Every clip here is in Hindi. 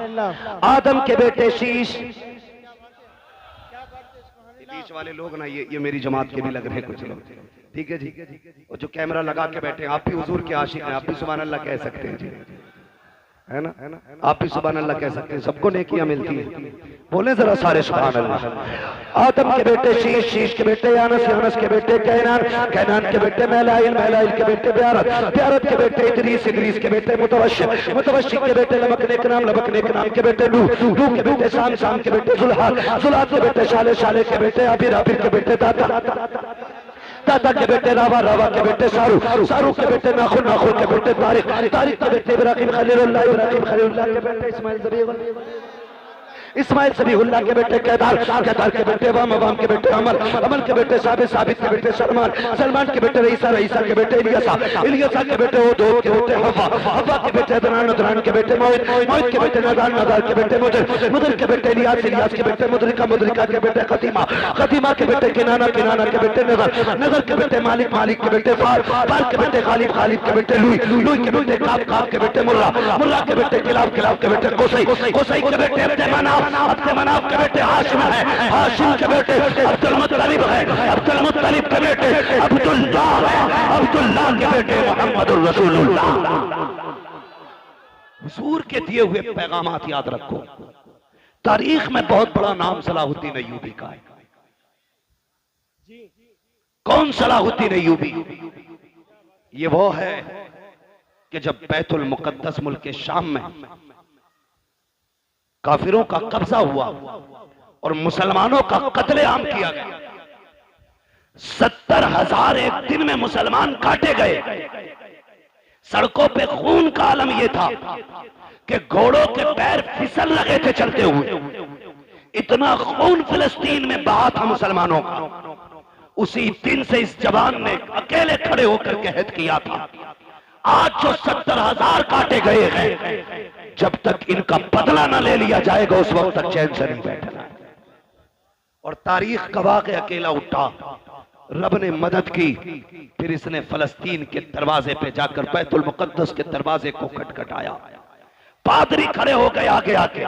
आदम के बेटे शीश। बीच वाले लोग ना ये मेरी जमात के भी लग रहे हैं कुछ लोग, ठीक है जी। और जो कैमरा लगा के बैठे हैं, आप भी हुजूर के आशिक हैं, आप भी सुभान अल्लाह कह सकते हैं जी, है ना, आप भी सुभान अल्लाह कह सकते हैं, सबको नेकियां मिलती हैं। बोले जरा सारे सुभान अल्लाह। आदम के बेटे शीश, शीश के बेटे यानस, यानस के बेटे कैनान, कैनान के बेटे मैलाइल, मैलाइल के बेटे ब्यारत, ब्यारत के बेटे इदरीस, इदरीस के बेटे मुतवश्शिक, मुतवश्शिक के बेटे लबकने के नाम, लबकने के नाम के बेटे नूह, नूह के बेटे शाम, शाम के बेटे जुल्हाद, जुल्हाद के बेटे शाले, शाले के बेटे आबिर, आबिर के बेटे दाता, दाता के बेटे रावा, रावा के बेटे सारू, सारू के बेटे नाखुन, नाखुन के बेटे तारिक, तारिक के बेटे इब्राहिम खलीलुल्लाह, इब्राहिम खलीलुल्लाह के बेटे इस्माइल ज़बीहुल्लाह, इस्माइल ज़बीहुल्लाह के बेटे केदार, केदार के बेटे वाम, वाम के बेटे अमल, अमल के बेटे साबित, साबित के बेटे सलमान, सलमान के बेटे रईसा, रईसा के बेटे इलियासा, इलियासा के बेटे उदोद के बेटे हवा, हवा के बेटे अदनान, अदनान के बेटे मोहित, मोहित के बेटे नदान, नदान के बेटे मुदर, मुदर के बेटे इलियास, इलियास के बेटे मुदरिका, मुदरिका के बेटे खतीमा, खतीमा के बेटे किनाना, किनाना के बेटे नजर, नजर के बेटे मालिक, मालिक के बेटे फार, फार के बेटे खालिद, खालिद के बेटे लुई, लुई के बेटे काब, काब के बेटे मुर्रा, मुर्रा के बेटे किलाब, किलाब के बेटे कोसई, कोसई के बेटे अब्दे मनाफ, अब्दे मनाफ के बेटे हाशिम है, हाशिम के बेटे अब्दुल मुत्तलिब है, अब्दुल मुत्तलिब के बेटे अब्दुल्लाह है, अब्दुल्लाह के बेटे मुहम्मदुर रसूलुल्लाह। हुजूर के दिए हुए पैगामात याद रखो। तारीख में बहुत बड़ा नाम सलाहुद्दीन अय्यूबी का है। कौन सलाहुद्दीन अय्यूबी? ये वो है कि जब बैतुल मुकद्दस मुल्क शाम में काफिरों का कब्जा हुआ और मुसलमानों का कत्लेआम किया गया, 70,000 एक दिन में मुसलमान काटे गए। सड़कों पे खून का आलम यह था कि घोड़ों के पैर फिसल लगे थे चलते हुए। इतना खून फिलिस्तीन में बहा था मुसलमानों का। उसी दिन से इस जवान ने अकेले खड़े होकर के कहत किया था, आज जो 70,000 काटे गए हैं, जब तक इनका बदला न ले लिया जाएगा उस वक्त तक चैन से नहीं बैठना। और तारीख गवाह के अकेला उठा, रब ने मदद की, फिर इसने फलस्तीन के दरवाजे पे जाकर बैतुल मुकद्दस के दरवाजे को खटखटाया। पादरी खड़े हो गए आगे आके।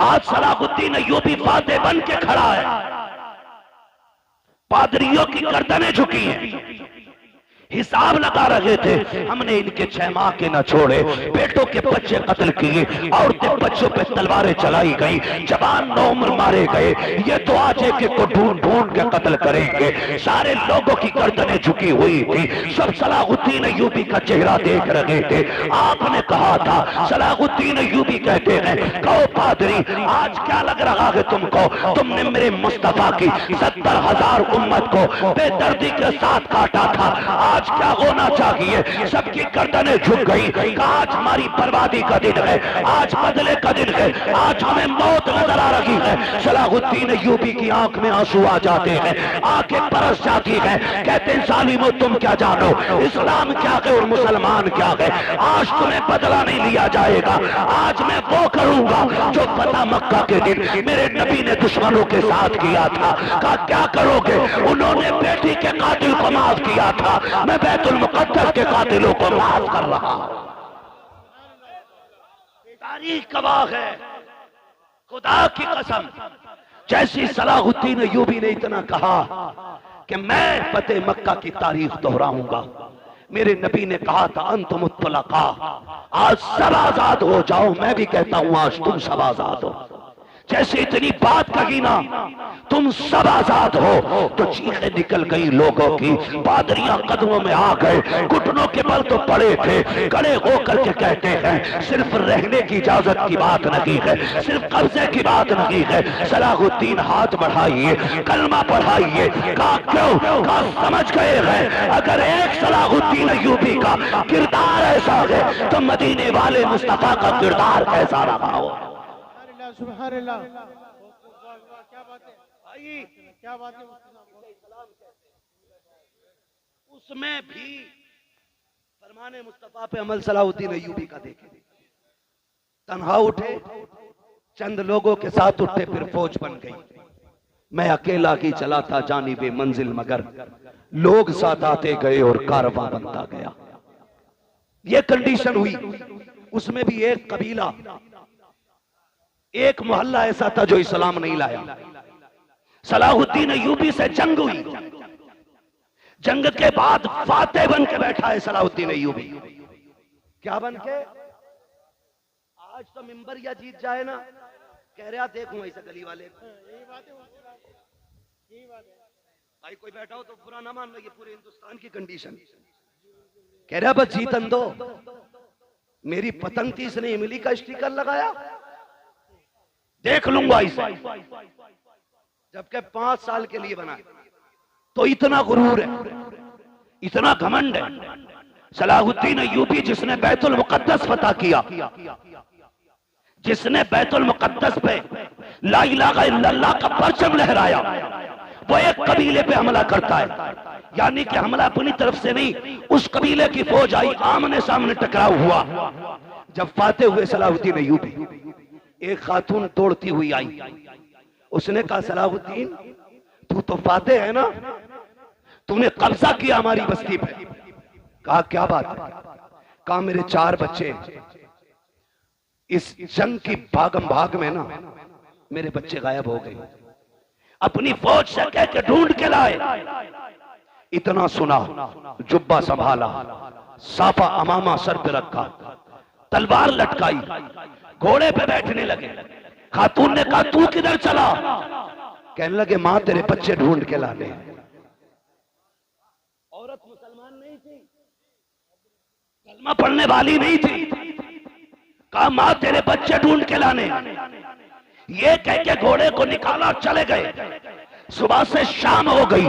आज सलाहुद्दीन अय्यूबी फाते बन के खड़ा है। पादरियों की गर्दनें झुकी हैं, हिसाब लगा रहे थे, हमने इनके 6 माह के न छोड़े, बेटों के बच्चे कत्ल किए, औरतें बच्चों पे तलवारें चलाई गई, जवान नौउम्र मारे गए। ये तो आज एक एक को ढूंढ ढूंढ के कत्ल करेंगे। सारे लोगों की गर्दनें झुकी हुई थी, सब सलाहुद्दीन अय्यूबी का चेहरा देख रहे थे। आपने कहा था, सलाहुद्दीन अय्यूबी कहते हैं, कहो पादरी आज क्या लग रहा है तुमको? तुमने मेरे मुस्तफा की 70,000 उम्मत को बेदर्दी के साथ काटा था, आज क्या होना चाहिए? सबकी गर्दनें झुक गई। आज हमारी बर्बादी का दिन है, आज बदले का दिन है, आज हमें मौत नजर आ रही है। सलाहुद्दीन अय्यूबी की आंख में आंसू आ जाते हैं, आंखें बरस जाती हैं। कहते हैं, जालिमो तुम क्या जानो, इस्लाम क्या है और मुसलमान क्या है। आज तुम्हें बदला नहीं लिया जाएगा। आज मैं वो करूंगा जो पता मक्का के दिन मेरे नबी ने दुश्मनों के साथ किया था। कहा क्या करोगे? उन्होंने बेटी के कातिल को माफ किया था, मैं बैतुल मुकद्दस के कातिलों को माफ कर रहा हूं। तारीख गवाह है, खुदा की कसम। जैसी सलाहुद्दीन अय्यूबी ने इतना कहा कि मैं फतेह मक्का की तारीख दोहराऊंगा। मेरे नबी ने कहा था, अंतुम मुत्तलका, आज सब आजाद हो जाओ। मैं भी कहता हूं आज तुम सब आजाद हो। जैसे इतनी बात कही ना, तुम सब आजाद हो, तो चीखें निकल गई लोगों की। पादरियां कदमों में आ गए, घुटनों के बल तो पड़े थे, खड़े होकर के कहते हैं, सिर्फ रहने की इजाजत की बात नहीं है, सिर्फ कब्जे की बात नहीं है। सलाहुद्दीन हाथ बढ़ाइए, कलमा पढ़ाइए। कहा क्यों? कहा समझ गए हैं, अगर एक सलाहुद्दीन अय्यूबी का किरदार ऐसा है तो मदीने वाले मुस्तफा का किरदार कैसा रहा हो। सुभान अल्लाह, क्या बात है भाई, क्या बात है। उसमें भी फरमाने मुस्तफा पे अमल सलाहुद्दीन अय्यूबी का देखे। तन्हा उठे, चंद लोगों के साथ उठे, फिर फौज बन गई। मैं अकेला ही चला था जानिबे मंजिल, मगर लोग साथ आते गए और कारवां बनता गया। ये कंडीशन हुई। उसमें भी एक कबीला एक मोहल्ला ऐसा था जो इस्लाम नहीं लाया। सलाहुद्दीन अय्यूबी से जंग हुई, जंग के बाद फातेह बन के बैठा है सलाहुद्दीन अय्यूबी। क्या बन के? आज तो मिंबर या जीत जाए ना, कह रहा देखूं ऐसा गली वाले। यही बात है, यही बात है भाई कोई बैठा हो तो बुरा ना मान लो, ये पूरे हिंदुस्तान की कंडीशन। कह रहा बस जीतन दो। मेरी पतंग 30 ने इमली का स्टिकर लगाया, देख लूंगा इसे। जबकि 5 साल के लिए बना। तो इतना गुरूर है, इतना घमंड है। सलाहुद्दीन अय्यूबी जिसने बैतुल मुकद्दस फतह किया, जिसने बैतुल मुकद्दस पे ला इलाहा इल्लल्लाह का परचम लहराया, वो एक कबीले पे हमला करता है। यानी कि हमला अपनी तरफ से नहीं, उस कबीले की फौज आई, आमने सामने टकराव हुआ। जब फातेह हुए सलाहुद्दीन अय्यूबी, एक खातून दौड़ती हुई आई। उसने कहा सलाहुद्दीन तू तो फातेह है ना, तूने कब्जा किया हमारी बस्ती पे। कहा क्या बात है? कहा मेरे 4 बच्चे, इस जंग की भागम भाग में ना मेरे बच्चे गायब हो गए। अपनी फौज से कह के ढूंढ के लाए। इतना सुना, जुब्बा संभाला, साफा अमामा सर पे रखा, तलवार लटकाई, घोड़े पे बैठने लगे। खातून ने कहा तू किधर चला? कहने लगे मां तेरे बच्चे ढूंढ के लाने। औरत मुसलमान नहीं थी, कलमा पढ़ने वाली नहीं थी। कहा मां तेरे बच्चे ढूंढ के लाने। ये कह के घोड़े को निकाला, चले गए। सुबह से शाम हो गई,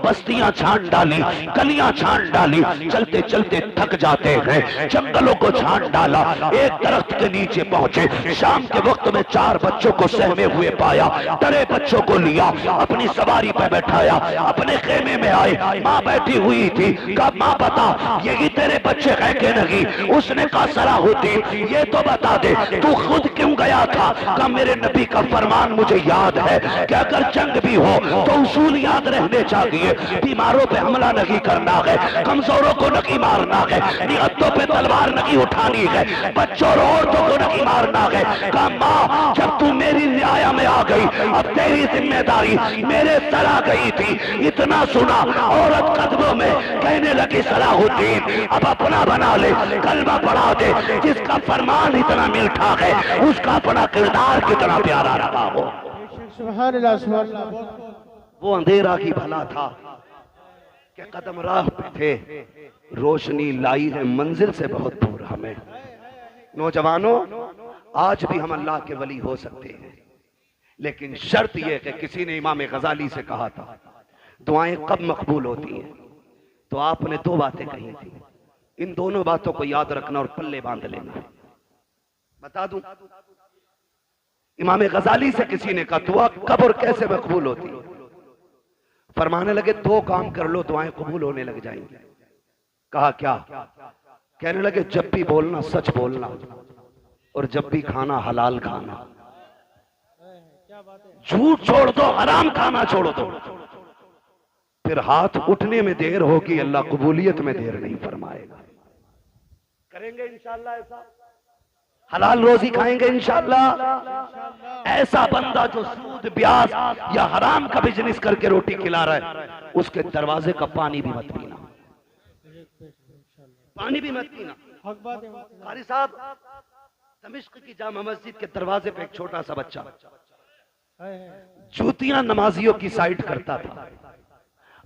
बस्तियां छान डाली, गलियां छान डाली, चलते चलते थक जाते हैं, जंगलों को छान डाला, एक दरख्त के नीचे पहुंचे। शाम के वक्त में 4 बच्चों को सहमे हुए पाया, डरे बच्चों को लिया, अपनी सवारी पर बैठाया, अपने खेमे में आए। माँ बैठी हुई थी। कहा माँ बता यही तेरे बच्चे है कि नहीं? उसने कहा सलाहुद्दीन ये तो बता दे तू खुद क्यों गया था? कहा मेरे नबी का फरमान मुझे याद है कि अगर जंग भी हो तो उसूल याद रहने चाहिए। बीमारों पे हमला नहीं करना है, कमजोरों को नहीं मारना है, निहत्तों पे तलवार नहीं उठानी है, बच्चों और औरतों को नहीं मारना है। कहा माँ जब तू मेरी रियाया में आ गई, अब तेरी जिम्मेदारी मेरे सर आ गई थी। इतना सुना, औरत कदमों में कहने लगी सलाहुद्दीन अब अपना बना ले, कलमा पढ़ा दे। जिसका फरमान इतना मीठा है उसका अपना किरदार कितना प्यारा रहा हो। सुभान अल्लाह, सुभान अल्लाह। वो अंधेरा ही भला था कि कदम राह पे थे, रोशनी लाई है मंजिल से बहुत दूर हमें। नौजवानों आज भी हम अल्लाह के वली हो सकते हैं, लेकिन शर्त यह कि किसी ने इमाम गजाली से कहा था दुआएं कब मकबूल होती हैं, तो आपने 2 बातें कही थी। इन दोनों बातों को याद रखना और पल्ले बांध लेना। बता दूं, इमाम गजाली से किसी ने कहा दुआ कब और कैसे मकबूल होती? फरमाने लगे 2 काम कर लो दुआएं कबूल होने लग जाएंगी। कहा क्या? कहने लगे जब भी बोलना सच बोलना, और जब भी खाना हलाल खाना। झूठ छोड़ दो, हराम खाना छोड़ दो, फिर हाथ उठने में देर होगी, अल्लाह कबूलियत में देर नहीं फरमाएगा। करेंगे इंशाअल्लाह ऐसा, हलाल रोजी खाएंगे इंशाअल्लाह। ऐसा बंदा जो सूद ब्याज या हराम का बिजनेस करके रोटी खिला रहा है, उसके दरवाजे का पानी भी मत पीना, पानी भी मत पीना। कारी साहब, दमिश्क की जामा मस्जिद के दरवाजे पे एक छोटा सा बच्चा जूतियां नमाजियों की साइड करता था।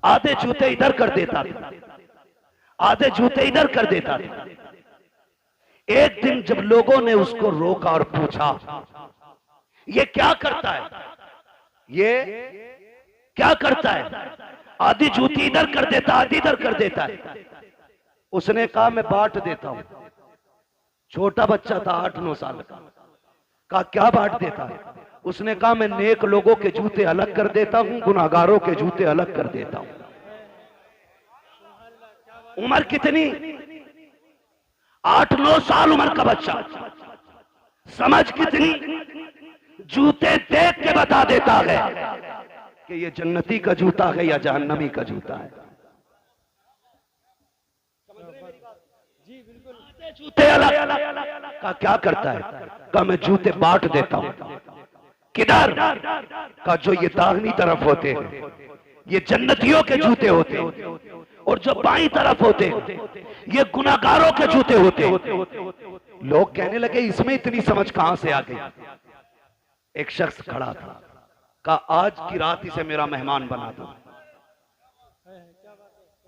आधे जूते इधर कर देता था, आधे जूते इधर कर देता था। एक दिन जब लोगों ने उसको रोका और पूछा ये क्या करता है, ये क्या करता है? आधी जूती इधर कर देता, आधी इधर कर देता है। उसने कहा मैं बांट देता हूं। छोटा बच्चा था, 8-9 साल का। कहा क्या बांट देता है? उसने कहा मैं नेक लोगों के जूते अलग कर देता हूं, गुनाहगारों के जूते अलग कर देता हूं। उम्र कितनी? 8-9 साल उम्र का बच्चा। समझ कितनी? जूते देख के बता देता है कि ये जन्नती का जूता है या जहन्नमी का जूता है। जूते अलग का क्या करता है? कहा मैं जूते बांट देता हूं। किधर का जो ये दाहिनी तरफ होते हैं ये जन्नतियों के जूते होते हैं, और जो बाईं तरफ होते ये गुनाहगारों के जूते होते। लोग कहने लगे इसमें इतनी समझ कहां से आ गई। एक शख्स खड़ा था, कहा आज की रात इसे मेरा मेहमान बना दो,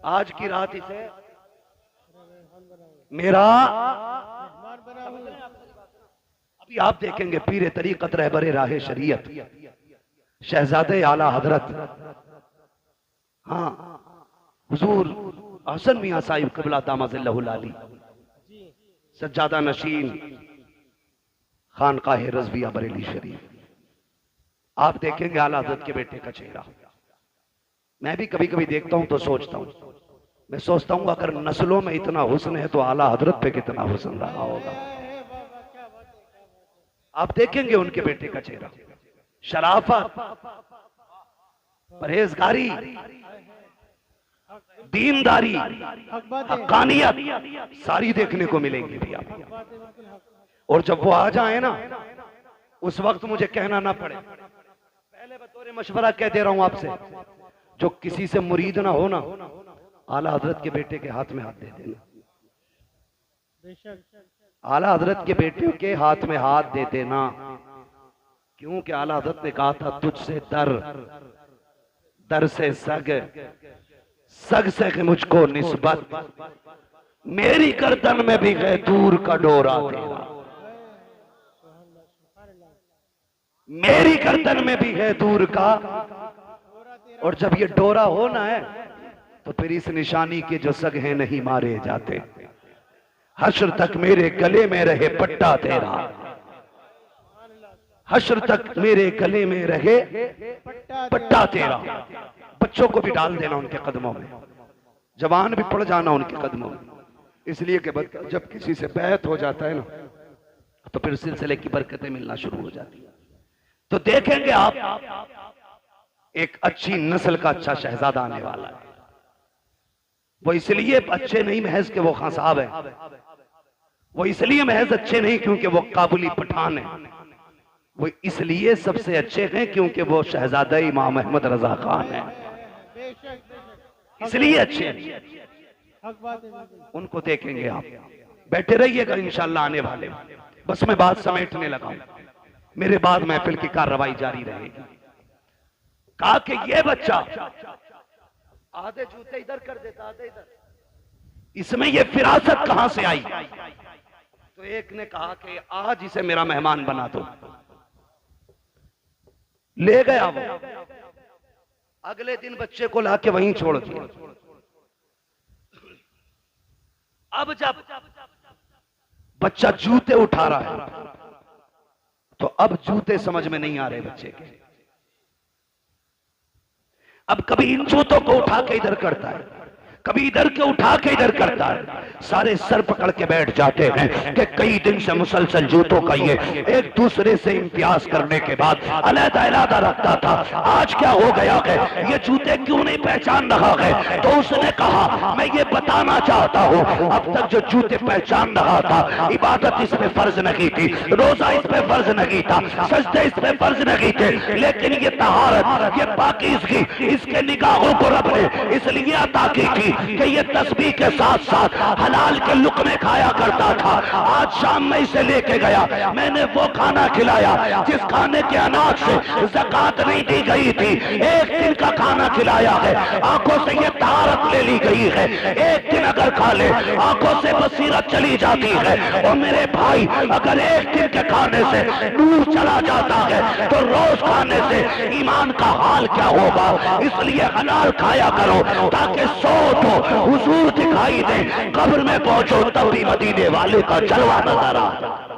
आज की रात इसे मेरा। अभी आप देखेंगे पीर तरीकत रहबरे राहे शरीयत शहजादे आला हजरत, हाँ हुजूर हसन मियां साहिब क़िबला दामज़िल्लहुल आली सज्जादा नशीन खानकाह रज़विया बरेली शरीफ, आप देखेंगे आला हजरत के बेटे का चेहरा। मैं भी कभी कभी देखता हूं तो सोचता हूं, मैं सोचता हूं अगर नस्लों में इतना हुस्न है तो आला हजरत पे कितना हुस्न रहा होगा। आप देखेंगे उनके बेटे का चेहरा, शराफत, परहेजगारी, दीनदारी, हक्कानियत सारी देखने को मिलेंगी भी आप। और जब वो आ जाए ना उस वक्त मुझे कहना ना पड़े, पहले बतौर मशवरा कह दे रहा हूं आपसे, जो किसी से मुरीद ना हो ना आला हजरत के बेटे के हाथ में हाथ दे देना, आला हजरत के बेटे के हाथ में हाथ दे देना। क्योंकि आला हजरत ने कहा था तुझसे दर, दर से सग, सग से मुझको निस्बत, मेरी गर्दन में भी है दूर का डोरा तेरा, मेरी गर्दन में भी है दूर का। और जब ये डोरा होना है तो फिर इस निशानी के जो सग हैं नहीं मारे जाते। हश्र तक मेरे गले में रहे पट्टा तेरा, हश्र तक मेरे गले में रहे पट्टा तेरा। बच्चों को भी डाल देना उनके कदमों में, जवान भी पड़ जाना उनके कदमों में, इसलिए कि जब किसी से बैत हो जाता है ना तो फिर सिलसिले की बरकतें मिलना शुरू हो जाती है। तो देखेंगे आप एक अच्छी नस्ल का अच्छा शहजादा आने वाला है। वो इसलिए अच्छे नहीं महज के वो खां साहब है, वो इसलिए महज अच्छे नहीं क्योंकि वो काबुली पठान है, वो इसलिए सबसे अच्छे हैं क्योंकि वो शहजादा इमाम अहमद रजा खान है, इसलिए अच्छे हैं। उनको देखेंगे आप, बैठे रहिएगा इंशाल्लाह आने वाले। बस मैं बात समेटने लगा हूं, मेरे बाद महफिल की कार्रवाई जारी रहेगी। कहा कि ये बच्चा आधे जूते इधर कर देता, आधे इधर, इसमें ये फिरासत कहां से आई? तो एक ने कहा कि आज इसे मेरा मेहमान बना दो। ले गया वो, अगले दिन बच्चे को लाके वहीं छोड़ दिया। अब जब बच्चा जूते उठा रहा है तो अब जूते समझ में नहीं आ रहे बच्चे के। अब कभी इन जूतों को उठा के इधर करता है, कभी इधर के उठा के इधर करता है। सारे सर पकड़ के बैठ जाते हैं कि कई दिन से मुसलसल जूतों का ये एक दूसरे से इम्तियाज करने के बाद अलग-अलग रखता था, आज क्या हो गया है, ये जूते क्यों नहीं पहचान रहा है? तो उसने कहा मैं ये बताना चाहता हूँ, अब तक जो जूते पहचान रहा था, इबादत इस पे फर्ज नहीं थी, रोजा इस पे फर्ज नहीं था, सजदे इस पे फर्ज नहीं थे, लेकिन ये तहारत, ये पाकीज़गी इसके निगाहों को रब ने इसलिए अता की थी कि ये तस्बीह के साथ साथ हलाल के लुक़मे खाया करता था। आज शाम में इसे लेके गया, मैंने वो खाना खिलाया जिस खाने के अनाज से ज़कात नहीं दी गई थी, एक दिन का खाना खिलाया है, आंखों से ये तारत ले ली गई है। एक दिन अगर खा ले आंखों से बसीरत चली जाती है। और मेरे भाई अगर एक दिन के खाने से नूर चला जाता है तो रोज खाने से ईमान का हाल क्या होगा? इसलिए हलाल खाया करो ताकि सोच हुजूर दिखाई दे, कब्र में पहुंचो तब भी मदीने वाले का जलवा नजर आ।